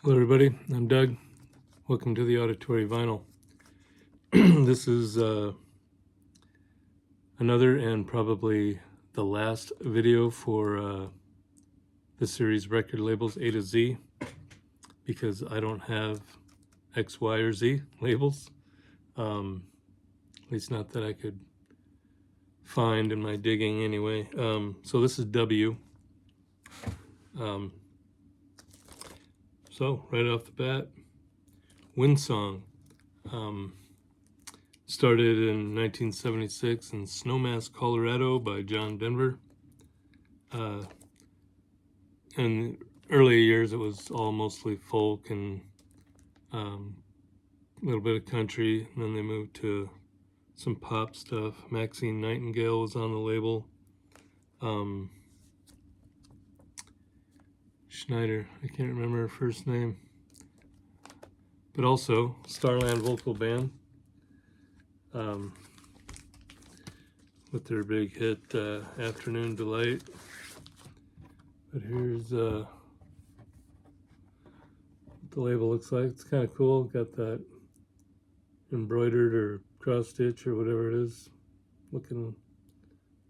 Hello everybody, I'm Doug. Welcome to the Auditory Vinyl. This is another and probably the last video for the series Record Labels A to Z, because I don't have X, Y, or Z labels. At least not that I could find in my digging anyway. So this is W. So right off the bat, Windsong. Started in 1976 in Snowmass, Colorado by John Denver. In early years it was all mostly folk and a little bit of country, and then they moved to some pop stuff. Maxine Nightingale was on the label. Schneider, I can't remember her first name, but also Starland Vocal Band with their big hit Afternoon Delight. But here's what the label looks like. It's kind of cool. Got that embroidered or cross stitch or whatever it is looking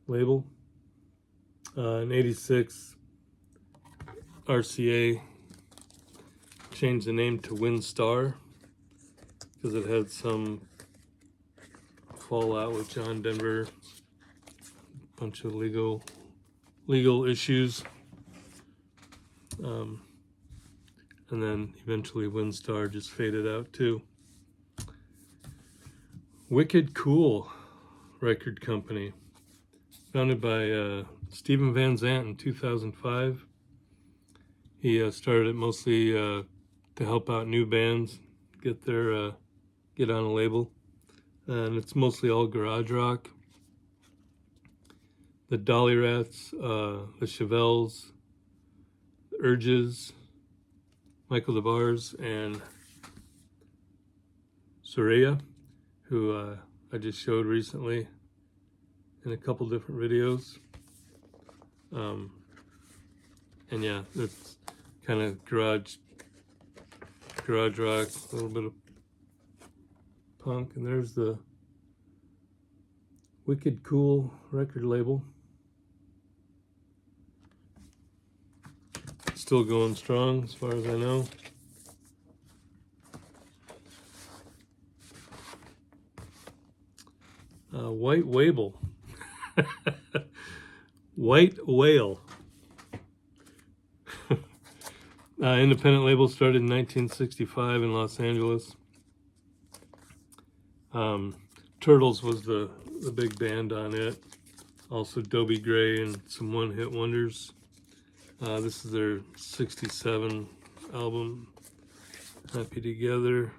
label. In '86, RCA changed the name to Windstar because it had some fallout with John Denver, a bunch of legal issues, and then eventually Windstar just faded out too. Wicked Cool record company, founded by Steven Van Zandt in 2005. He started it mostly to help out new bands get on a label, and it's mostly all garage rock. The Dolly Rats, the Chevelles, the Urges, Michael DeBars, and Soraya, who I just showed recently in a couple different videos. And yeah, it's kind of garage rock, a little bit of punk, and there's the Wicked Cool record label. Still going strong as far as I know. White Whale. White Whale. Independent label, started in 1965 in Los Angeles. Turtles was the big band on it. Also Dobie Gray and some one-hit wonders. This is their '67 album, Happy Together.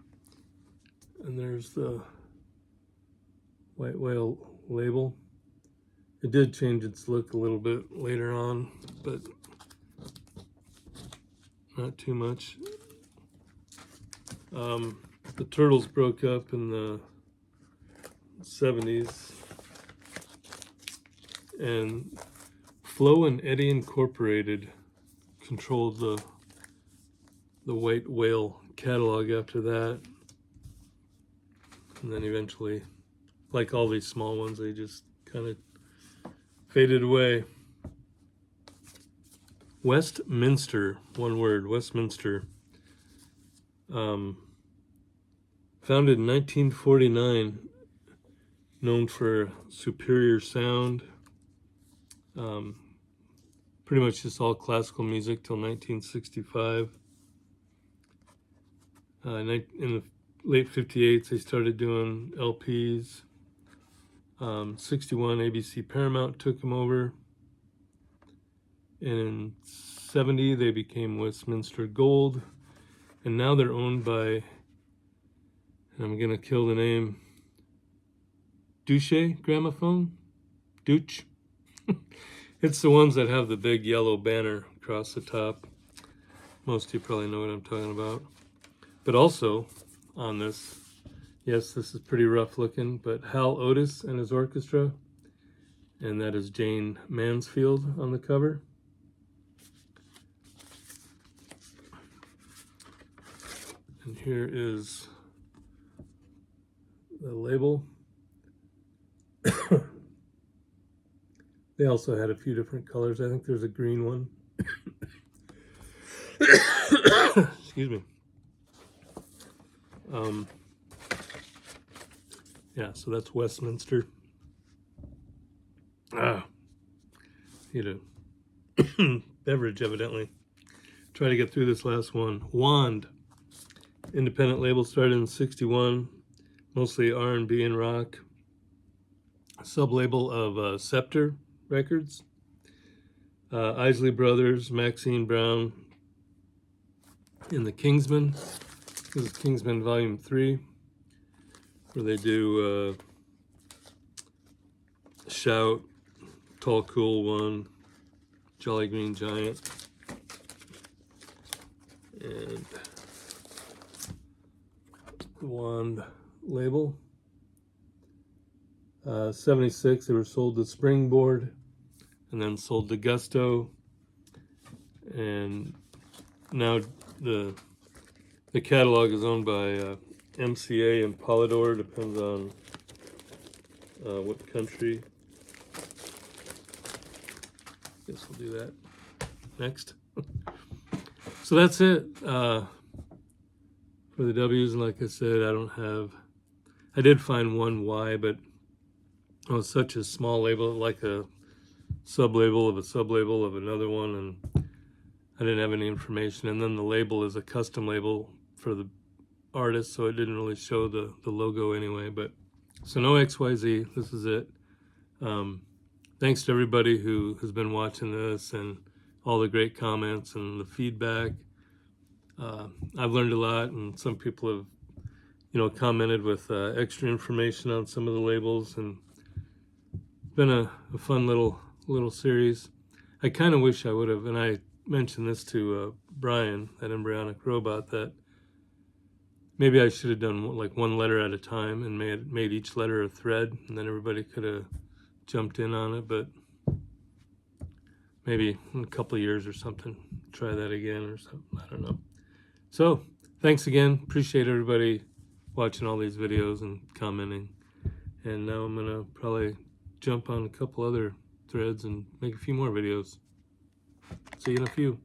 And there's the White Whale label. It did change its look a little bit later on, but not too much. The Turtles broke up in the '70s, and Flo and Eddie Incorporated controlled the White Whale catalog after that. And then eventually, like all these small ones, they just kind of faded away. Westminster, one word, Westminster. Founded in 1949, known for superior sound. Pretty much just all classical music till 1965. In the late 58s, they started doing LPs. 61, ABC Paramount took them over. And in 70, they became Westminster Gold. And now they're owned by, and I'm going to kill the name, Deutsche Grammophon? Deutsch? It's the ones that have the big yellow banner across the top. Most of you probably know what I'm talking about. But also on this, yes, this is pretty rough looking, but Hal Oates and his orchestra, and that is Jane Mansfield on the cover. And here is the label. They also had a few different colors. I think there's a green one. Excuse me. Yeah, so that's Westminster. Need a beverage, evidently. Try to get through this last one. Wand. Independent label, started in '61. Mostly R&B and rock. Sub-label of Scepter Records. Isley Brothers, Maxine Brown, and the Kingsmen. This is Kingsmen Volume 3, where they do Shout, Tall Cool One, Jolly Green Giant, and the Wand label. 76, they were sold to Springboard, and then sold to Gusto, and now the catalog is owned by MCA and Polydor, depends on what country. Guess we'll do that next. So that's it for the W's, and like I said, I did find one Y, but it was such a small label, like a sub-label of a sub-label of another one, and I didn't have any information. And then the label is a custom label for the artist, so it didn't really show the logo anyway. But so no XYZ, this is it. Thanks to everybody who has been watching this and all the great comments and the feedback. I've learned a lot, and some people have, commented with extra information on some of the labels, and it's been a fun little series. I kind of wish I would have, and I mentioned this to Brian at Embryonic Robot, that maybe I should have done like one letter at a time and made each letter a thread, and then everybody could have jumped in on it. But maybe in a couple of years or something, try that again or something. I don't know. So thanks again. Appreciate everybody watching all these videos and commenting. And now I'm gonna probably jump on a couple other threads and make a few more videos. See you in a few.